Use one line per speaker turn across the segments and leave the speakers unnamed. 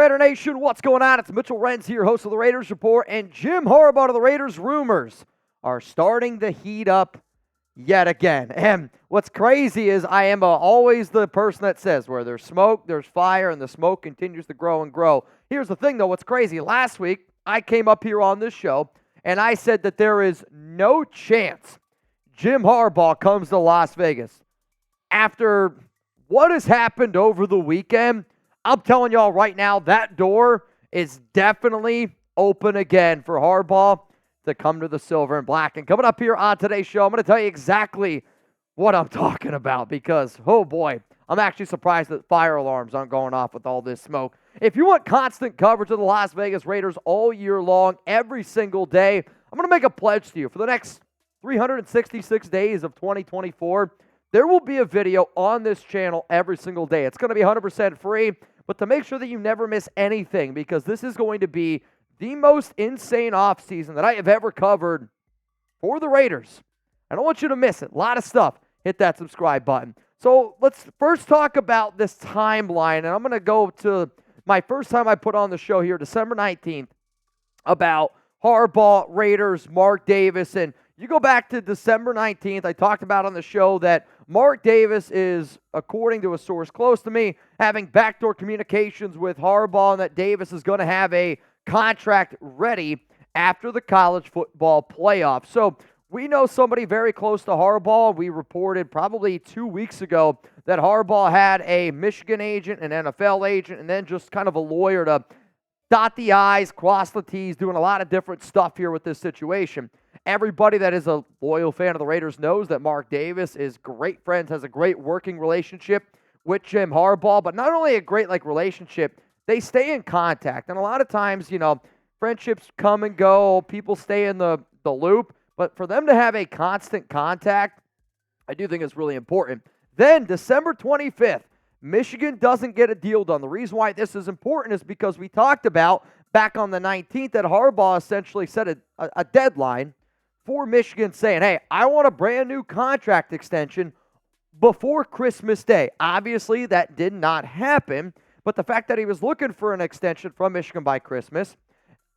Raider Nation, what's going on? It's Mitchell Renz here, host of the Raiders Report, and Jim Harbaugh of the Raiders. Rumors are starting to heat up yet again. And what's crazy is I am always the person that says where there's smoke, there's fire, and the smoke continues to grow and grow. Here's the thing, though. What's crazy, last week I came up here on this show, and I said that there is no chance Jim Harbaugh comes to Las Vegas. After what has happened over the weekend, I'm telling y'all right now, that door is definitely open again for Harbaugh to come to the silver and black. And coming up here on today's show, I'm going to tell you exactly what I'm talking about because, oh boy, I'm actually surprised that fire alarms aren't going off with all this smoke. If you want constant coverage of the Las Vegas Raiders all year long, every single day, I'm going to make a pledge to you. For the next 366 days of 2024, there will be a video on this channel every single day. It's going to be 100% free. But to make sure that you never miss anything, because this is going to be the most insane offseason that I have ever covered for the Raiders. I don't want you to miss it. A lot of stuff. Hit that subscribe button. So let's first talk about this timeline. And I'm going to go to my first time I put on the show here, December 19th, about Harbaugh, Raiders, Mark Davis. And you go back to December 19th, I talked about on the show that Mark Davis is, according to a source close to me, having backdoor communications with Harbaugh and that Davis is going to have a contract ready after the college football playoff. So we know somebody very close to Harbaugh. We reported probably 2 weeks ago that Harbaugh had a Michigan agent, an NFL agent, and then just kind of a lawyer to dot the I's, cross the T's, doing a lot of different stuff here with this situation. Everybody that is a loyal fan of the Raiders knows that Mark Davis is great friends, has a great working relationship with Jim Harbaugh, but not only a great relationship, they stay in contact. And a lot of times, friendships come and go, people stay in the loop, but for them to have a constant contact, I do think it's really important. Then December 25th, Michigan doesn't get a deal done. The reason why this is important is because we talked about back on the 19th that Harbaugh essentially set a deadline for Michigan saying, hey, I want a brand new contract extension before Christmas Day. Obviously, that did not happen, but the fact that he was looking for an extension from Michigan by Christmas,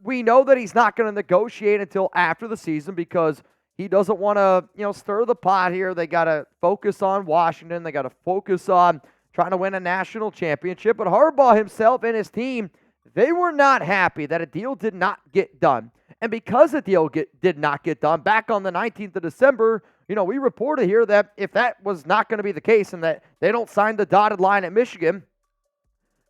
we know that he's not going to negotiate until after the season because he doesn't want to, stir the pot here. They got to focus on Washington. They got to focus on trying to win a national championship. But Harbaugh himself and his team, they were not happy that a deal did not get done. And because the deal did not get done, back on the 19th of December, we reported here that if that was not going to be the case and that they don't sign the dotted line at Michigan,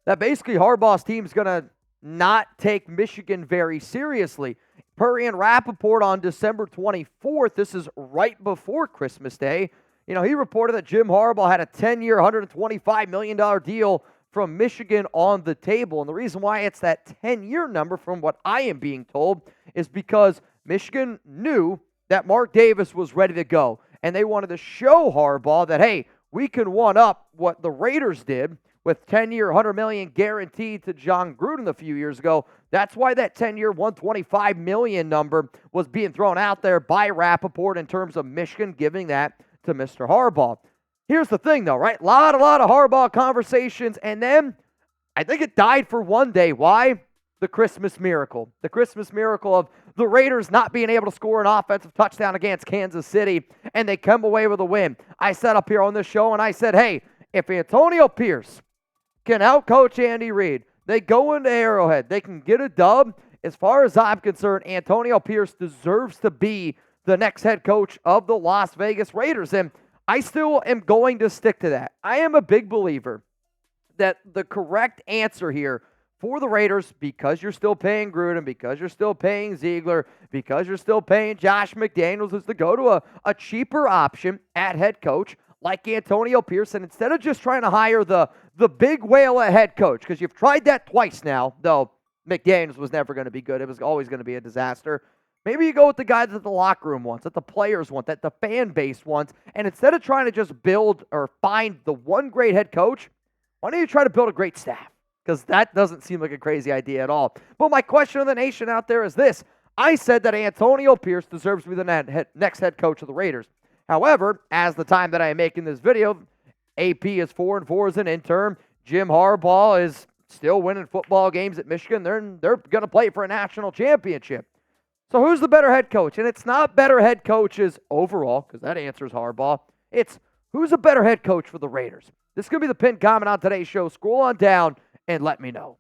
that basically Harbaugh's team is going to not take Michigan very seriously. Per Ian Rappaport on December 24th, this is right before Christmas Day, he reported that Jim Harbaugh had a 10-year, $125 million deal from Michigan on the table. And the reason why it's that 10-year number, from what I am being told, is because Michigan knew that Mark Davis was ready to go. And they wanted to show Harbaugh that, hey, we can one-up what the Raiders did with 10-year, $100 million guaranteed to John Gruden a few years ago. That's why that 10-year, $125 million number was being thrown out there by Rappaport in terms of Michigan giving that to Mr. Harbaugh. Here's the thing, though, right? A lot of Harbaugh conversations, and then I think it died for one day. Why? The Christmas miracle. The Christmas miracle of the Raiders not being able to score an offensive touchdown against Kansas City, and they come away with a win. I sat up here on this show, and I said, hey, if Antonio Pierce can outcoach Andy Reid, they go into Arrowhead, they can get a dub. As far as I'm concerned, Antonio Pierce deserves to be the next head coach of the Las Vegas Raiders, and I still am going to stick to that. I am a big believer that the correct answer here for the Raiders, because you're still paying Gruden, because you're still paying Ziegler, because you're still paying Josh McDaniels, is to go to a cheaper option at head coach like Antonio Pierce. And instead of just trying to hire the big whale at head coach, because you've tried that twice now, though McDaniels was never going to be good. It was always going to be a disaster. Maybe you go with the guy that the locker room wants, that the players want, that the fan base wants, and instead of trying to just build or find the one great head coach, why don't you try to build a great staff? Because that doesn't seem like a crazy idea at all. But my question to the nation out there is this. I said that Antonio Pierce deserves to be the next head coach of the Raiders. However, as the time that I am making this video, AP is 4-4 as an intern. Jim Harbaugh is still winning football games at Michigan. They're going to play for a national championship. So who's the better head coach? And it's not better head coaches overall, because that answer is Harbaugh. It's who's a better head coach for the Raiders. This is going to be the pinned comment on today's show. Scroll on down and let me know.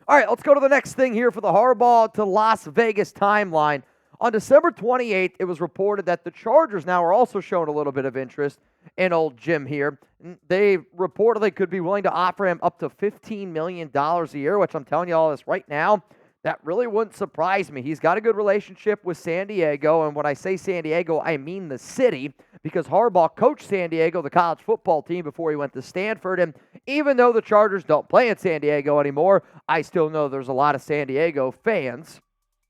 All right, let's go to the next thing here for the Harbaugh to Las Vegas timeline. On December 28th, it was reported that the Chargers now are also showing a little bit of interest in old Jim here. They reportedly could be willing to offer him up to $15 million a year, which I'm telling you all this right now. That really wouldn't surprise me. He's got a good relationship with San Diego, and when I say San Diego, I mean the city, because Harbaugh coached San Diego, the college football team, before he went to Stanford, and even though the Chargers don't play in San Diego anymore, I still know there's a lot of San Diego fans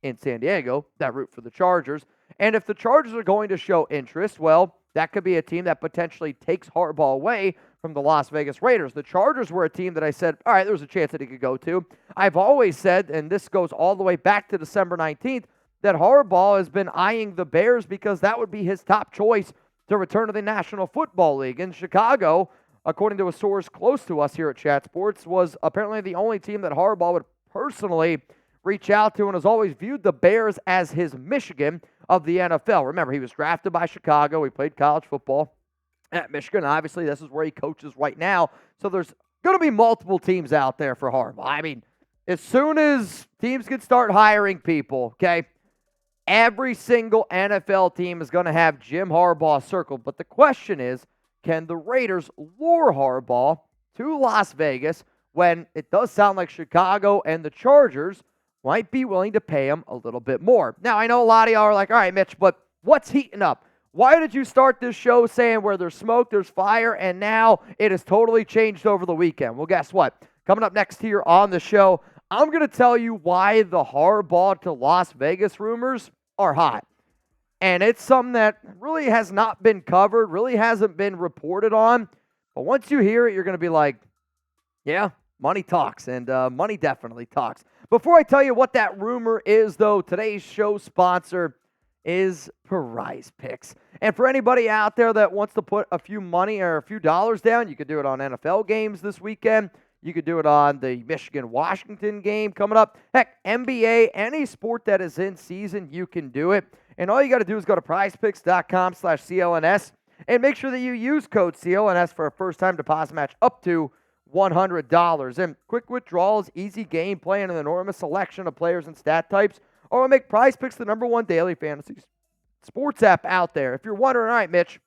in San Diego that root for the Chargers, and if the Chargers are going to show interest, well, that could be a team that potentially takes Harbaugh away from the Las Vegas Raiders. The Chargers were a team that I said, all right, there was a chance that he could go to. I've always said, and this goes all the way back to December 19th, that Harbaugh has been eyeing the Bears because that would be his top choice to return to the National Football League. In Chicago, according to a source close to us here at Chat Sports, was apparently the only team that Harbaugh would personally reach out to and has always viewed the Bears as his Michigan of the NFL. Remember, he was drafted by Chicago. He played college football at Michigan. Obviously, this is where he coaches right now. So there's going to be multiple teams out there for Harbaugh. I mean, as soon as teams can start hiring people, okay, every single NFL team is going to have Jim Harbaugh circled. But the question is, can the Raiders lure Harbaugh to Las Vegas when it does sound like Chicago and the Chargers might be willing to pay him a little bit more? Now, I know a lot of y'all are like, all right, Mitch, but what's heating up? Why did you start this show saying where there's smoke, there's fire, and now it has totally changed over the weekend? Well, guess what? Coming up next here on the show, I'm going to tell you why the Harbaugh to Las Vegas rumors are hot. And it's something that really has not been covered, really hasn't been reported on. But once you hear it, you're going to be like, yeah, money talks, and money definitely talks. Before I tell you what that rumor is, though, today's show sponsor is Prize Picks. And for anybody out there that wants to put a few money or a few dollars down, you could do it on NFL games this weekend. You could do it on the Michigan-Washington game coming up. Heck, NBA, any sport that is in season, you can do it. And all you got to do is go to prizepicks.com/CLNS and make sure that you use code CLNS for a first-time deposit match up to $100. And quick withdrawals, easy gameplay, and an enormous selection of players and stat types are what make Prize Picks the #1 daily fantasy sports app out there. If you're wondering, all right, Mitch,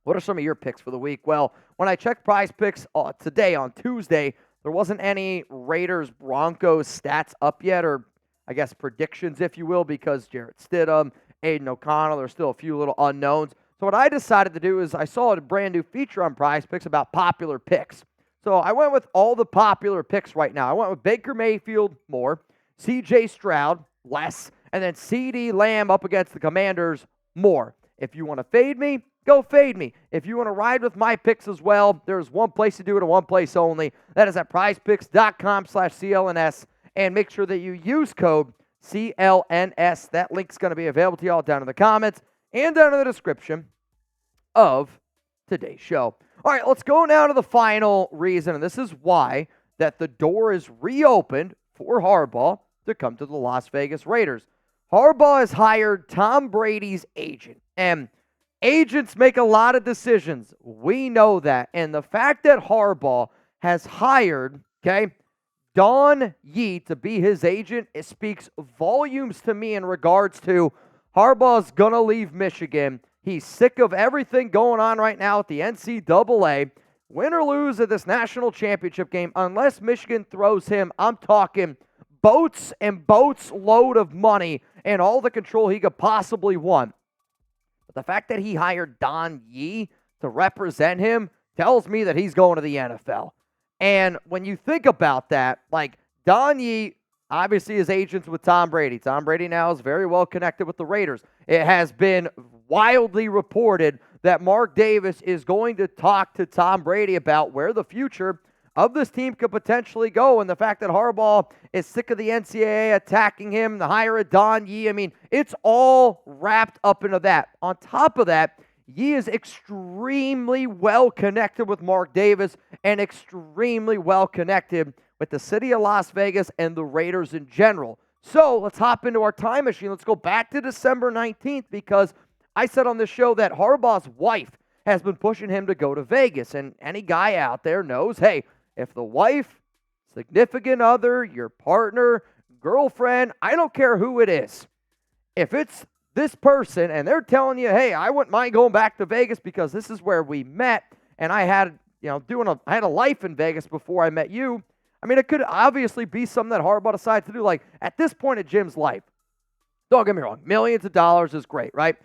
what are some of your picks for the week? Well, when I checked Prize Picks today on Tuesday, there wasn't any Raiders-Broncos stats up yet, or I guess predictions, if you will, because Jarrett Stidham, Aiden O'Connell, there's still a few little unknowns. So what I decided to do is I saw a brand new feature on Prize Picks about popular picks. So I went with all the popular picks right now. I went with Baker Mayfield, more, C.J. Stroud, less, and then C.D. Lamb up against the Commanders, more. If you want to fade me, go fade me. If you want to ride with my picks as well, there's one place to do it and one place only. That is at prizepicks.com/CLNS, and make sure that you use code CLNS. That link's going to be available to y'all down in the comments and down in the description of today's show. All right, let's go now to the final reason, and this is why that the door is reopened for Harbaugh to come to the Las Vegas Raiders. Harbaugh has hired Tom Brady's agent, and agents make a lot of decisions. We know that, and the fact that Harbaugh has hired, Don Yee to be his agent, it speaks volumes to me in regards to Harbaugh's going to leave Michigan. He's sick of everything going on right now at the NCAA. Win or lose at this national championship game, unless Michigan throws him, I'm talking boats and boats load of money and all the control he could possibly want. But the fact that he hired Don Yee to represent him tells me that he's going to the NFL. And when you think about that, like Don Yee obviously is agents with Tom Brady. Tom Brady now is very well connected with the Raiders. It has been wildly reported that Mark Davis is going to talk to Tom Brady about where the future of this team could potentially go, and the fact that Harbaugh is sick of the NCAA attacking him, the hire of Don Yee, I mean, it's all wrapped up into that. On top of that, Yee is extremely well connected with Mark Davis and extremely well connected with the city of Las Vegas and the Raiders in general. So let's hop into our time machine. Let's go back to December 19th because I said on this show that Harbaugh's wife has been pushing him to go to Vegas. And any guy out there knows, hey, if the wife, significant other, your partner, girlfriend, I don't care who it is, if it's this person and they're telling you, hey, I wouldn't mind going back to Vegas because this is where we met and I had, I had a life in Vegas before I met you. I mean, it could obviously be something that Harbaugh decides to do. Like, at this point in Jim's life, don't get me wrong, millions of dollars is great, right?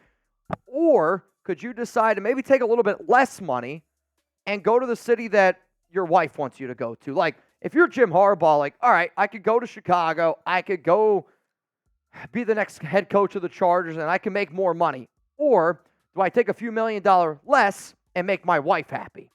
Or could you decide to maybe take a little bit less money and go to the city that your wife wants you to go to? Like, if you're Jim Harbaugh, like, all right, I could go to Chicago, I could go be the next head coach of the Chargers, and I can make more money. Or do I take a few $1 million less and make my wife happy?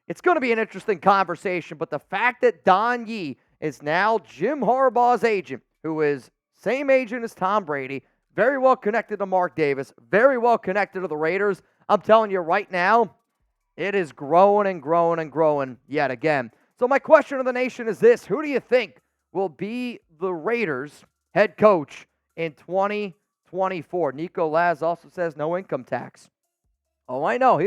It's going to be an interesting conversation, but the fact that Don Yee is now Jim Harbaugh's agent, who is same agent as Tom Brady, very well connected to Mark Davis, very well connected to the Raiders, I'm telling you right now, it is growing and growing and growing yet again. So my question to the nation is this: who do you think will be the Raiders head coach in 2024? Nico Laz also says no income tax. Oh, I know.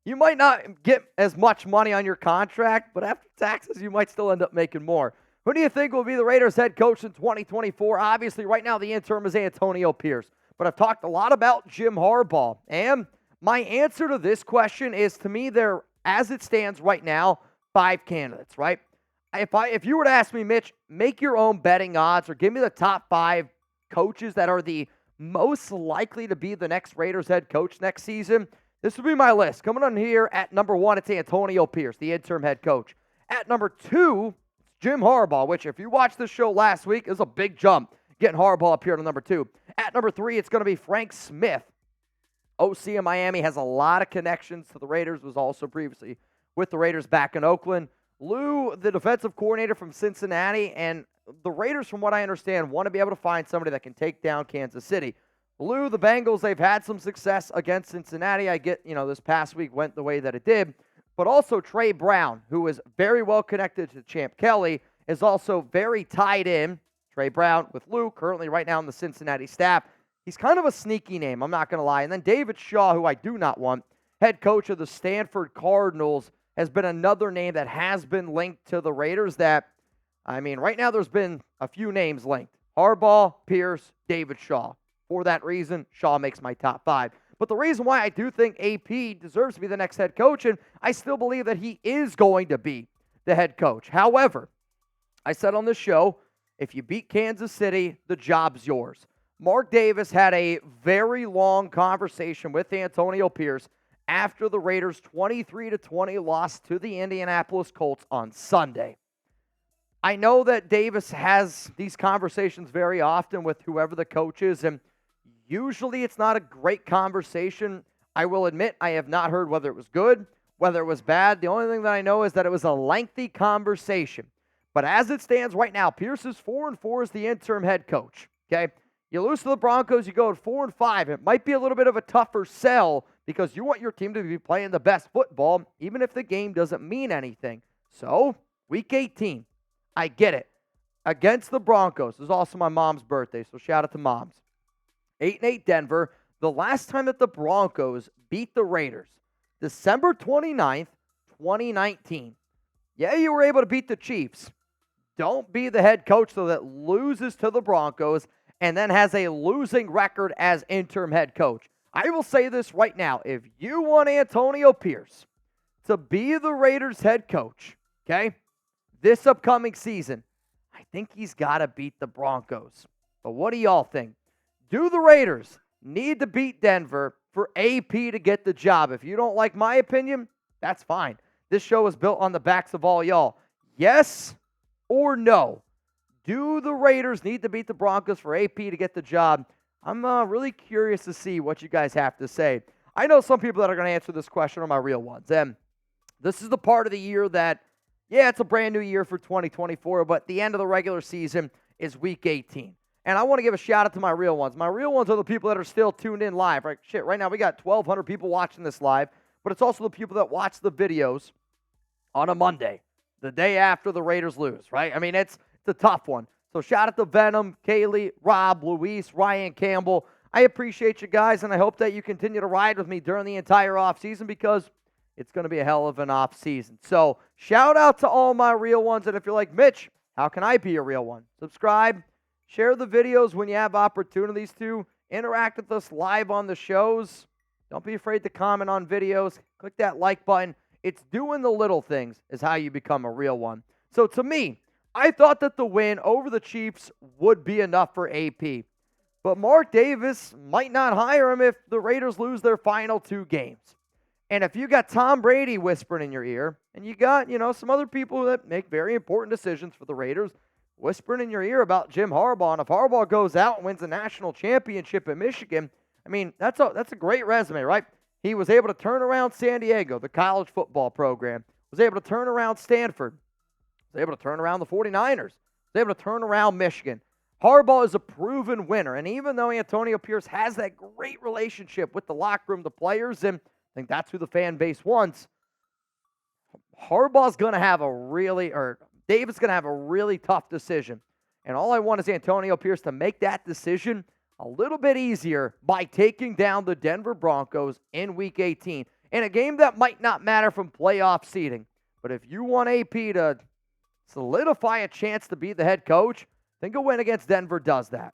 You might not get as much money on your contract, but after taxes, you might still end up making more. Who do you think will be the Raiders head coach in 2024? Obviously, right now, the interim is Antonio Pierce. But I've talked a lot about Jim Harbaugh. And my answer to this question is, to me, there, as it stands right now, 5 candidates, right? If you were to ask me, Mitch, make your own betting odds or give me the top 5 coaches that are the most likely to be the next Raiders head coach next season, this would be my list. Coming on here at number 1, it's Antonio Pierce, the interim head coach. At number 2, it's Jim Harbaugh, which if you watched this show last week, is a big jump getting Harbaugh up here to number 2. At number 3, it's going to be Frank Smith. OC in Miami, has a lot of connections to the Raiders, was also previously with the Raiders back in Oakland. Lou, the defensive coordinator from Cincinnati, and the Raiders, from what I understand, want to be able to find somebody that can take down Kansas City. Lou, the Bengals, they've had some success against Cincinnati. I get, this past week went the way that it did. But also Trey Brown, who is very well connected to Champ Kelly, is also very tied in. Trey Brown with Lou, currently right now in the Cincinnati staff. He's kind of a sneaky name, I'm not going to lie. And then David Shaw, who I do not want, head coach of the Stanford Cardinals, has been another name that has been linked to the Raiders that, right now there's been a few names linked. Harbaugh, Pierce, David Shaw. For that reason, Shaw makes my top 5. But the reason why I do think AP deserves to be the next head coach, and I still believe that he is going to be the head coach. However, I said on this show, if you beat Kansas City, the job's yours. Mark Davis had a very long conversation with Antonio Pierce after the Raiders' 23-20 loss to the Indianapolis Colts on Sunday. I know that Davis has these conversations very often with whoever the coach is, and usually it's not a great conversation. I will admit I have not heard whether it was good, whether it was bad. The only thing that I know is that it was a lengthy conversation. But as it stands right now, Pierce is 4-4 as the interim head coach. Okay, you lose to the Broncos, you go to 4-5. It might be a little bit of a tougher sell because you want your team to be playing the best football, even if the game doesn't mean anything. So, week 18, I get it. Against the Broncos. This is also my mom's birthday, so shout out to moms. 8-8 Denver. The last time that the Broncos beat the Raiders, December 29th, 2019. Yeah, you were able to beat the Chiefs. Don't be the head coach, though, that loses to the Broncos and then has a losing record as interim head coach. I will say this right now. If you want Antonio Pierce to be the Raiders head coach, okay, this upcoming season, I think he's got to beat the Broncos. But what do y'all think? Do the Raiders need to beat Denver for AP to get the job? If you don't like my opinion, that's fine. This show is built on the backs of all y'all. Yes or no? Do the Raiders need to beat the Broncos for AP to get the job? I'm really curious to see what you guys have to say. I know some people that are going to answer this question are my real ones. And this is the part of the year that, yeah, it's a brand new year for 2024, but the end of the regular season is week 18. And I want to give a shout out to my real ones. My real ones are the people that are still tuned in live. Right? Shit, right now we got 1,200 people watching this live, but it's also the people that watch the videos on a Monday, the day after the Raiders lose, right? I mean, it's a tough one. So shout out to Venom, Kaylee, Rob, Luis, Ryan Campbell. I appreciate you guys, and I hope that you continue to ride with me during the entire offseason because it's going to be a hell of an offseason. So shout out to all my real ones, and if you're like, Mitch, how can I be a real one? Subscribe, share the videos when you have opportunities to, interact with us live on the shows. Don't be afraid to comment on videos. Click that like button. It's doing the little things is how you become a real one. So to me, I thought that the win over the Chiefs would be enough for AP. But Mark Davis might not hire him if the Raiders lose their final 2 games. And if you got Tom Brady whispering in your ear, and you got, some other people that make very important decisions for the Raiders whispering in your ear about Jim Harbaugh, and if Harbaugh goes out and wins a national championship at Michigan, I mean, that's a great resume, right? He was able to turn around San Diego, the college football program, was able to turn around Stanford, was able to turn around the 49ers, was able to turn around Michigan. Harbaugh is a proven winner, and even though Antonio Pierce has that great relationship with the locker room, the players, and I think that's who the fan base wants, Harbaugh's going to have Davis going to have a really tough decision. And all I want is Antonio Pierce to make that decision a little bit easier by taking down the Denver Broncos in Week 18 in a game that might not matter from playoff seeding. But if you want AP to solidify a chance to be the head coach, I think a win against Denver does that.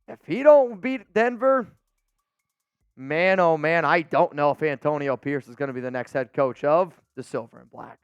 If he don't beat Denver, man, oh man, I don't know if Antonio Pierce is going to be the next head coach of the Silver and Black.